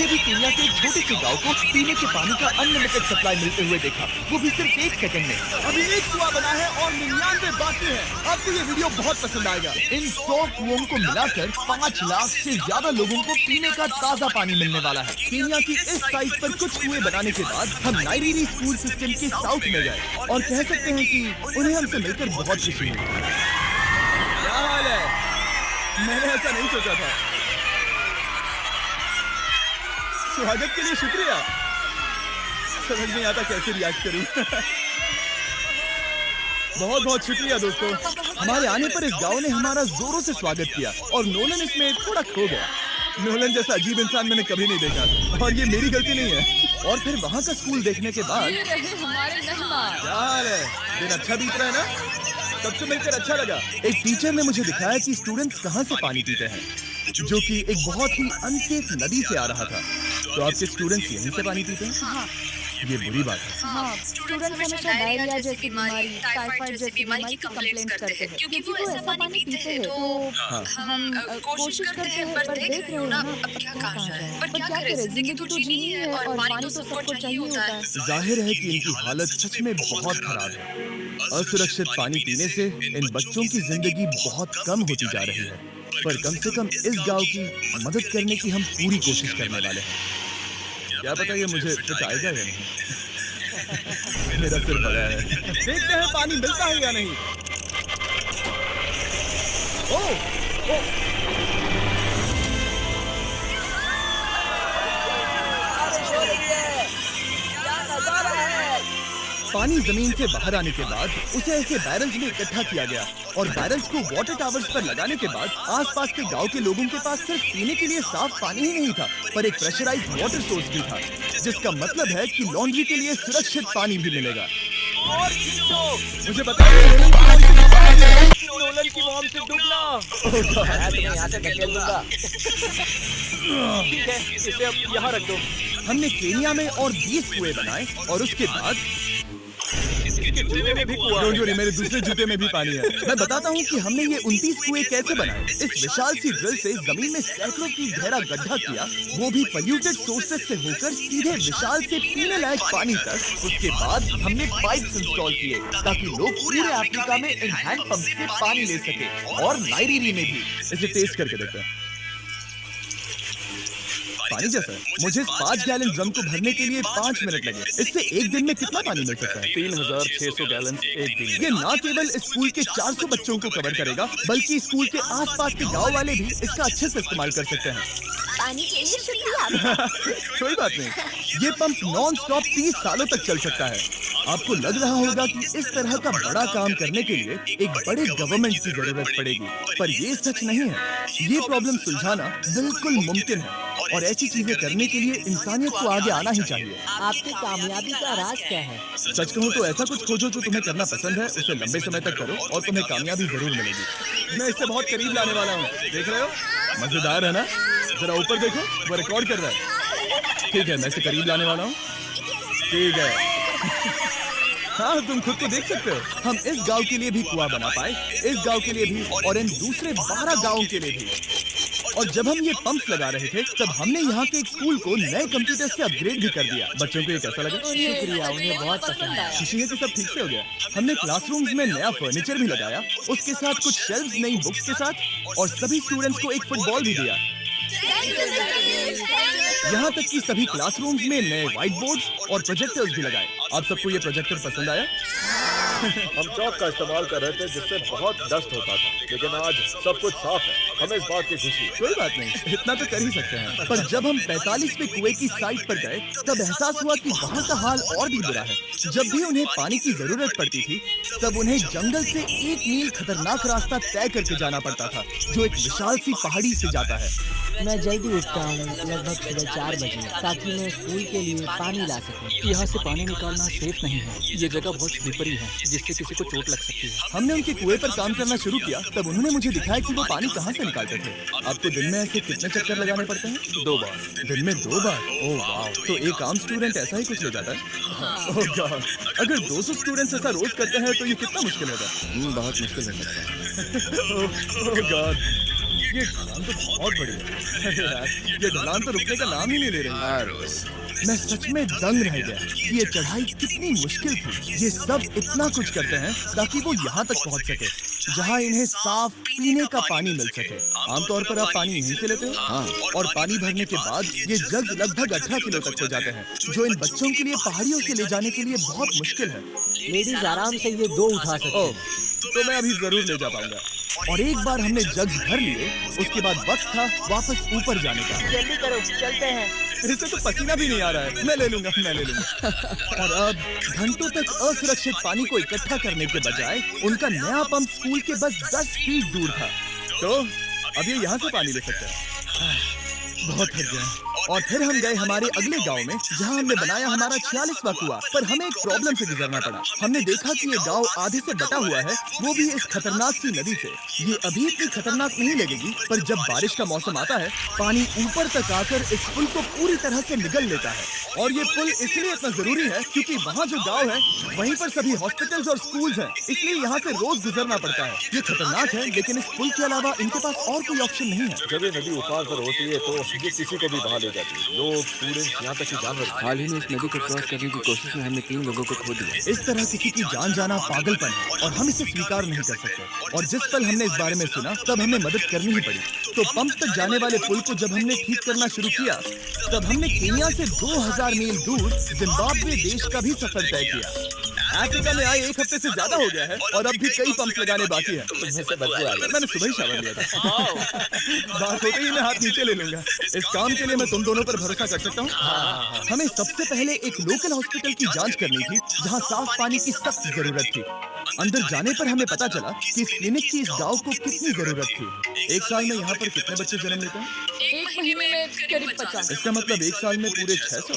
कभी अभी केन्या के एक छोटे से गांव को पीने के पानी का अनलिमिटेड सप्लाई मिलते हुए देखा, वो भी सिर्फ 1 सेकंड में। अभी एक कुआं बना है और 99 बाकी है। आपको ये वीडियो बहुत पसंद आएगा। इन 100 कुओं को मिलाकर 5 लाख से ज्यादा लोगों को पीने का ताज़ा पानी मिलने वाला है। केन्या की इस साइट पर कुछ कुएं बनाने के बाद हम नाइरीरी स्कूल सिस्टम के साउथ में गए और कह सकते हैं कि उन्हें हमसे मिलकर बहुत खुशी हुई। क्या हाल है? मैंने ऐसा नहीं सोचा था। स्वागत के लिए शुक्रिया। समझ नहीं आता कैसे रिएक्ट करूं। बहुत बहुत शुक्रिया दोस्तों। हमारे आने पर इस गांव ने हमारा जोरों से स्वागत किया और नोलन इसमें थोड़ा खो गया। नोलन जैसा अजीब इंसान मैंने कभी नहीं देखा और ये मेरी गलती नहीं है। और फिर वहाँ का स्कूल देखने के बाद हमारे मेहमान। क्या हाल है? दिन अच्छा बीत रहा है ना? सबसे मिलकर अच्छा लगा। एक टीचर ने मुझे दिखाया कि स्टूडेंट्स कहाँ से पानी पीते हैं, जो कि एक बहुत ही अनसेफ नदी से आ रहा था। तो आपके स्टूडेंट्स यहीं से पानी पीते हैं? हाँ। ये बुरी बात है। हाँ, स्टूडेंट्स हमेशा डायरिया जैसी बीमारी, टाइफाइड जैसी बीमारी की कंप्लेंट करते हैं क्योंकि वो ऐसा पानी पीते हैं। तो हम कोशिश करते हैं पर देख रहे हो ना अब क्या कहा जाए। पर क्या करें, जिंदगी तो जीनी है और पानी तो सबको चाहिए होता है। जाहिर है कि इनकी हालत सच में बहुत खराब है। असुरक्षित पानी पीने से इन बच्चों की जिंदगी बहुत कम होती जा रही है। पर कम से कम इस गांव की मदद करने की हम पूरी कोशिश करने वाले हैं। क्या पता ये मुझे फिट आएगा या नहीं। मेरा सिर बड़ा है। देखते हैं पानी मिलता है या नहीं। ओह, ओह। पानी जमीन से बाहर आने के बाद उसे ऐसे बैरल्स में इकट्ठा किया गया और बैरल्स को वाटर टावर्स पर लगाने के बाद आसपास के गांव के लोगों के पास सिर्फ पीने के लिए साफ पानी ही नहीं था, पर एक प्रेशराइज्ड वाटर सोर्स भी था, जिसका मतलब है कि लॉन्ड्री के लिए सुरक्षित पानी भी मिलेगा। और मुझे बताइए नोलन की मॉम से डूबना। मैं तुम्हें यहाँ से धकेल दूंगा। ठीक है, इसे अब यहाँ रख दो। हमने केन्या में और 20 कुएं बनाए और उसके बाद इसके जूते में भी कुआं है। मेरे दूसरे जूते में भी पानी है। मैं बताता हूँ कि हमने ये 29 कुएं कैसे बनाए। इस विशाल सी ड्रिल से जमीन में सैकड़ों फीट गहरा गड्ढा किया, वो भी पोल्यूटेड सोर्सेज से होकर सीधे विशाल से पीने लायक पानी तक। उसके बाद हमने पाइप्स इंस्टॉल किए ताकि लोग पूरे अफ्रीका में इन हैंड पंप से पानी ले सके और नाइरीरी में भी। इसे टेस्ट करके देखते हैं। पानी जैसा है। मुझे 5 गैलन ड्रम को भरने के लिए 5 मिनट लगे। इससे एक दिन में कितना पानी मिल सकता है? 3600 गैलन एक दिन। ये न केवल स्कूल के 400 बच्चों को कवर करेगा, बल्कि स्कूल के आसपास के गांव वाले भी इसका अच्छे से इस्तेमाल कर सकते हैं। पानी के लिए शुक्रिया। कोई बात नहीं। ये पंप नॉन स्टॉप 30 सालों तक चल सकता है। आपको लग रहा होगा कि इस तरह का बड़ा काम करने के लिए एक बड़े गवर्नमेंट की जरूरत पड़ेगी, पर ये सच नहीं है। ये प्रॉब्लम सुलझाना बिल्कुल मुमकिन है और ऐसी चीजें करने के लिए इंसानियत को आगे आना ही चाहिए। आपकी कामयाबी का राज क्या है? सच कहूँ तो ऐसा कुछ खोजो जो तुम्हें करना पसंद है, उसे लंबे समय तक करो और तुम्हें कामयाबी जरूर मिलेगी। मैं इससे बहुत करीब लाने वाला हूँ, देख रहे हो? मजेदार है ना? जरा ऊपर देखो, वो रिकॉर्ड कर रहा है। ठीक है, मैं इसे करीब लाने वाला हूँ। ठीक है। हाँ, तुम खुद तो देख सकते हो। हम इस गांव के लिए भी कुआं बना पाए, इस गांव के लिए भी और इन दूसरे 12 गांवों के लिए भी। और जब हम ये पंप लगा रहे थे, तब हमने यहाँ के एक स्कूल को नए कंप्यूटर से अपग्रेड भी कर दिया। बच्चों को ये कैसा लगा? शुक्रिया, उन्हें बहुत पसंद आया। खुशी है कि सब ठीक से हो गया। हमने क्लासरूम्स में नया फर्नीचर भी लगाया, उसके साथ कुछ शेल्फ्स नई बुक्स के साथ, और सभी स्टूडेंट्स को एक फुटबॉल भी दिया। यहाँ तक कि सभी क्लासरूम्स में नए व्हाइट बोर्ड्स और प्रोजेक्टर्स भी लगाए। आप सबको ये प्रोजेक्टर पसंद आया? हम चौक का इस्तेमाल कर रहे थे जिससे बहुत डस्ट होता था, लेकिन आज सब कुछ साफ है। हमें इस बात की खुशी है। कोई बात नहीं, इतना तो कर ही सकते हैं। पर जब हम 45वें कुएं की साइट पर गए, तब एहसास हुआ कि वहाँ का हाल और भी बुरा है। जब भी उन्हें पानी की जरूरत पड़ती थी, तब उन्हें जंगल से 1 मील खतरनाक रास्ता तय करके जाना पड़ता था, जो एक विशाल सी पहाड़ी से जाता है। मैं जल्दी उठता हूँ, लगभग सुबह 4 बजे, ताकि मैं स्कूल के लिए पानी ला सकूँ। यहाँ से पानी निकालना सेफ नहीं है। ये जगह बहुत स्लिपरी है, जिससे किसी को चोट लग सकती है। हमने उनके कुएं पर काम करना शुरू किया, तब उन्होंने मुझे दिखाया कि वो पानी कहाँ से निकालते थे। आपको दिन में ऐसे कितने चक्कर लगाने पड़ते हैं? 2 बार। दिन में 2 बार? ओह वाह! तो एक आम स्टूडेंट ऐसा ही कुछ ले जाता है? ओह गॉड! अगर 200 स्टूडेंट्स ऐसा रोज करते हैं तो ये कितना मुश्किल होगा? बहुत मुश्किल हो सकता है। ओह गॉड! ये ढलान तो बहुत बड़ी है। अरे यार, ये ढलान तो रुकने का नाम ही नहीं ले रही। मैं सच में दंग रह गया कि ये चढ़ाई कितनी मुश्किल थी। ये सब इतना कुछ करते हैं ताकि वो यहाँ तक पहुँच सके जहाँ इन्हें साफ पीने का पानी मिल सके। आमतौर पर आप पानी यहीं से लेते हो। हाँ। और पानी भरने के बाद ये जग लगभग 18 किलो तक हो जाते हैं, जो इन बच्चों के लिए पहाड़ियों से ले जाने के लिए बहुत मुश्किल है। लेडीज आराम से ये 2 उठा सकते हैं। तो मैं अभी जरूर ले जा पाऊंगा। और एक बार हमने जग भर लिए, उसके बाद वक्त था वापस ऊपर जाने का। जल्दी करो, चलते हैं। इससे तो पसीना भी नहीं आ रहा है। मैं ले लूंगा। और अब घंटों तक असुरक्षित पानी को इकट्ठा करने के बजाय उनका नया पंप स्कूल के बस 10 फीट दूर था। तो अब ये यहाँ से पानी ले सकते हैं। बहुत थक गया। और फिर हम गए हमारे अगले गांव में, जहां हमने बनाया हमारा 46वां कुआं। पर हमें एक प्रॉब्लम से गुजरना पड़ा। हमने देखा कि ये गांव आधे से बटा हुआ है, वो भी इस खतरनाक सी नदी से। ये अभी इतनी खतरनाक नहीं लगेगी, पर जब बारिश का मौसम आता है, पानी ऊपर तक आकर इस पुल को पूरी तरह से निगल लेता है। और ये पुल इसलिए इतना जरूरी है क्योंकि वहाँ जो गाँव है वहीं पर सभी हॉस्पिटल्स और स्कूल्स हैं, इसलिए यहाँ से रोज गुजरना पड़ता है। ये खतरनाक है, लेकिन इस पुल के अलावा इनके पास और कोई ऑप्शन नहीं है। जब ये नदी उफान पर होती है तो ये किसी को भी बहा ले जाती है। लोग, स्टूडेंट्स, यहाँ तक कि जानवर। हाल ही में इस नदी को क्रॉस करने की कोशिश में हमने 3 लोगों को खो दिया। इस तरह किसी की जान जाना पागलपन है और हम इसे स्वीकार नहीं कर सकते। और जिस पल हमने इस बारे में सुना, तब हमें मदद करनी ही पड़ी। तो पंप तक जाने वाले पुल को जब हमने ठीक करना शुरू किया, तब हमने केन्या से 2000 मील दूर जिम्बाब्वे देश का भी सफर तय किया। अफ्रीका में आए 1 हफ्ते से ज्यादा हो गया है और अब भी कई पंप लगाने बाकी है। मैंने सुबह ही शावर लिया था। बात होते ही मैं हाथ नीचे ले लूंगा। इस काम के लिए मैं तुम दोनों पर भरोसा कर सकता हूँ। हमें सबसे पहले एक लोकल हॉस्पिटल की जांच करनी थी, जहाँ साफ पानी की सख्त जरूरत थी। अंदर जाने पर हमें पता चला कि इस क्लिनिक की इस गांव को कितनी जरूरत थी। 1 साल में यहाँ पर कितने बच्चे जन्म लेते हैं? 1 महीने में करीब 50। इसका मतलब 1 साल में पूरे 600।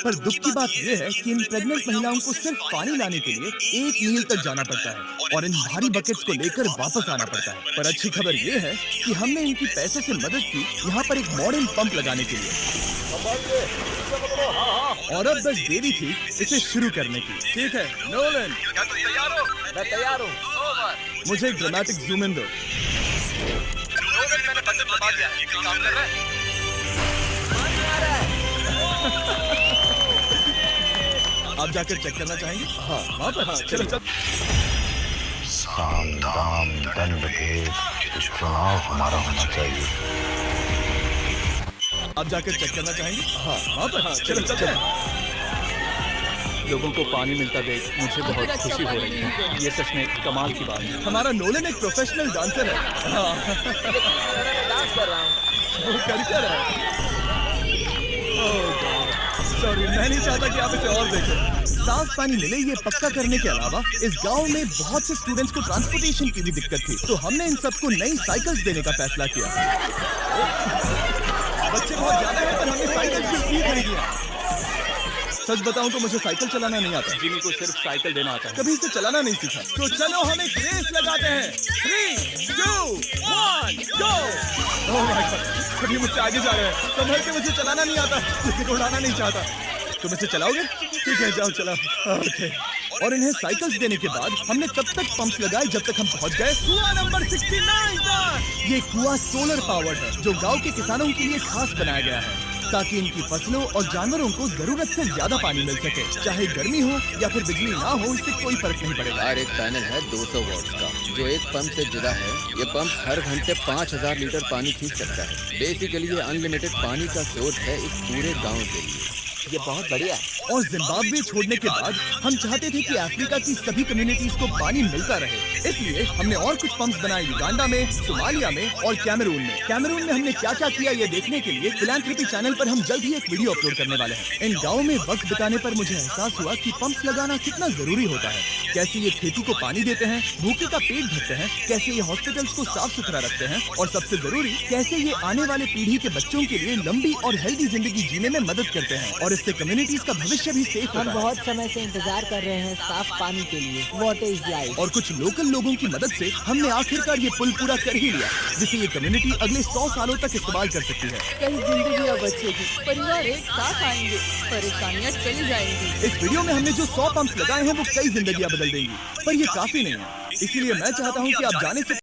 पर दुख की बात यह है कि इन प्रेग्नेंट महिलाओं को सिर्फ पानी लाने के लिए 1 मील तक जाना पड़ता है और इन भारी बकेट्स को लेकर वापस आना पड़ता है। पर अच्छी खबर यह है कि हमने इनकी पैसे से मदद की यहाँ पर एक मॉडर्न पंप लगाने के लिए। और अब बस देरी थी इसे शुरू करने की। ठीक है नोलन, क्या तुम तैयार हो? मैं तैयार हूँ। मुझे एक ड्रामेटिक जूम इन दो। नोलन, मैंने बटन दबा दिया है। ये काम कर रहा है? आप जाकर चेक करना चाहेंगे? हाँ, वहाँ पर। हाँ, चलो चलो। साम दाम दंड भेद चुनाव हमारा होना चाहिए। आप जाकर चेक करना चाहेंगे? हाँ, वहाँ पर। हाँ, चलो चलते हैं। लोगों को पानी मिलता देख मुझे बहुत खुशी हो रही है। ये सच में कमाल की बात है। हमारा नोलन एक प्रोफेशनल डांसर है। हाँ। डांस कर रहा हूँ। वो कर रहा है। सॉरी, मैं नहीं चाहता कि आप इसे और देखें। साफ पानी मिले ये पक्का करने के अलावा इस गांव में बहुत से स्टूडेंट्स को ट्रांसपोर्टेशन की भी दिक्कत थी, तो हमने इन सबको नई साइकिल्स देने का फैसला किया। बच्चे बहुत ज्यादा हैं, पर हमने साइकिल्स भी फ्री खरीदी। सच बताऊं तो मुझे साइकिल चलाना नहीं आता। जिमी को सिर्फ साइकिल देना आता है। कभी इसे चलाना नहीं सीखा। तो चलो हम एक रेस लगाते हैं। 3, 2, 1, गो! ओह माय गॉड, सभी मुझसे आगे जा रहे हैं। संभल के, मुझे चलाना नहीं आता, किसी को उड़ाना नहीं चाहता। तुम इसे चलाओगे? ठीक है, जाओ चलाओ। ओके। और इन्हें साइकिल्स देने के बाद हमने तब तक पंप्स लगाए जब तक हम पहुंच गए कुआं नंबर 69 पर। ये कुआं सोलर पावर्ड है, जो गांव के किसानों के लिए खास बनाया गया है, ताकि इनकी फसलों और जानवरों को जरूरत से ज्यादा पानी मिल सके। चाहे गर्मी हो या फिर बिजली ना हो, इससे कोई फर्क नहीं पड़ेगा। यार, एक पैनल है 200 वॉट का, जो एक पंप से जुड़ा है। ये पंप हर घंटे 5000 लीटर पानी खींच सकता है। बेसिकली ये अनलिमिटेड पानी का सोर्स है इस पूरे गांव के लिए। ये बहुत बढ़िया है। और जिम्बाब्वे छोड़ने के बाद हम चाहते थे कि अफ्रीका की सभी कम्युनिटीज को पानी मिलता रहे, इसलिए हमने और कुछ पंप्स बनाए युगांडा में, सोमालिया में और कैमरून में। कैमरून में हमने क्या क्या किया ये देखने के लिए फिलैंथ्रोपी चैनल पर हम जल्द ही एक वीडियो अपलोड करने वाले हैं। इन गाँव में वक्त बिताने पर मुझे एहसास हुआ कि पंप्स लगाना कितना जरूरी होता है। कैसे ये खेती को पानी देते हैं, भूखे का पेट भरते हैं, कैसे ये हॉस्पिटल्स को साफ सुथरा रखते हैं, और सबसे जरूरी कैसे ये आने वाले पीढ़ी के बच्चों के लिए लंबी और हेल्दी जिंदगी जीने में मदद करते हैं, और इससे कम्युनिटीज का भविष्य भी सेफ होता है। हम बहुत समय से इंतजार कर रहे हैं साफ पानी के लिए। Water is life. और कुछ लोकल लोगों की मदद से हमने आखिरकार ये पुल पूरा कर ही लिया, जिसे ये कम्युनिटी अगले 100 सालों तक इस्तेमाल कर सकती है। कई जिंदगियां बचेगी, परिवार एक साथ आएंगे, परेशानियां चली जाएंगी। इस वीडियो में हमने जो 100 पंप्स लगाए हैं वो कई जिंदगियां बदल देंगी, पर ये काफी नहीं है। इसीलिए मैं चाहता हूँ कि आप जाने से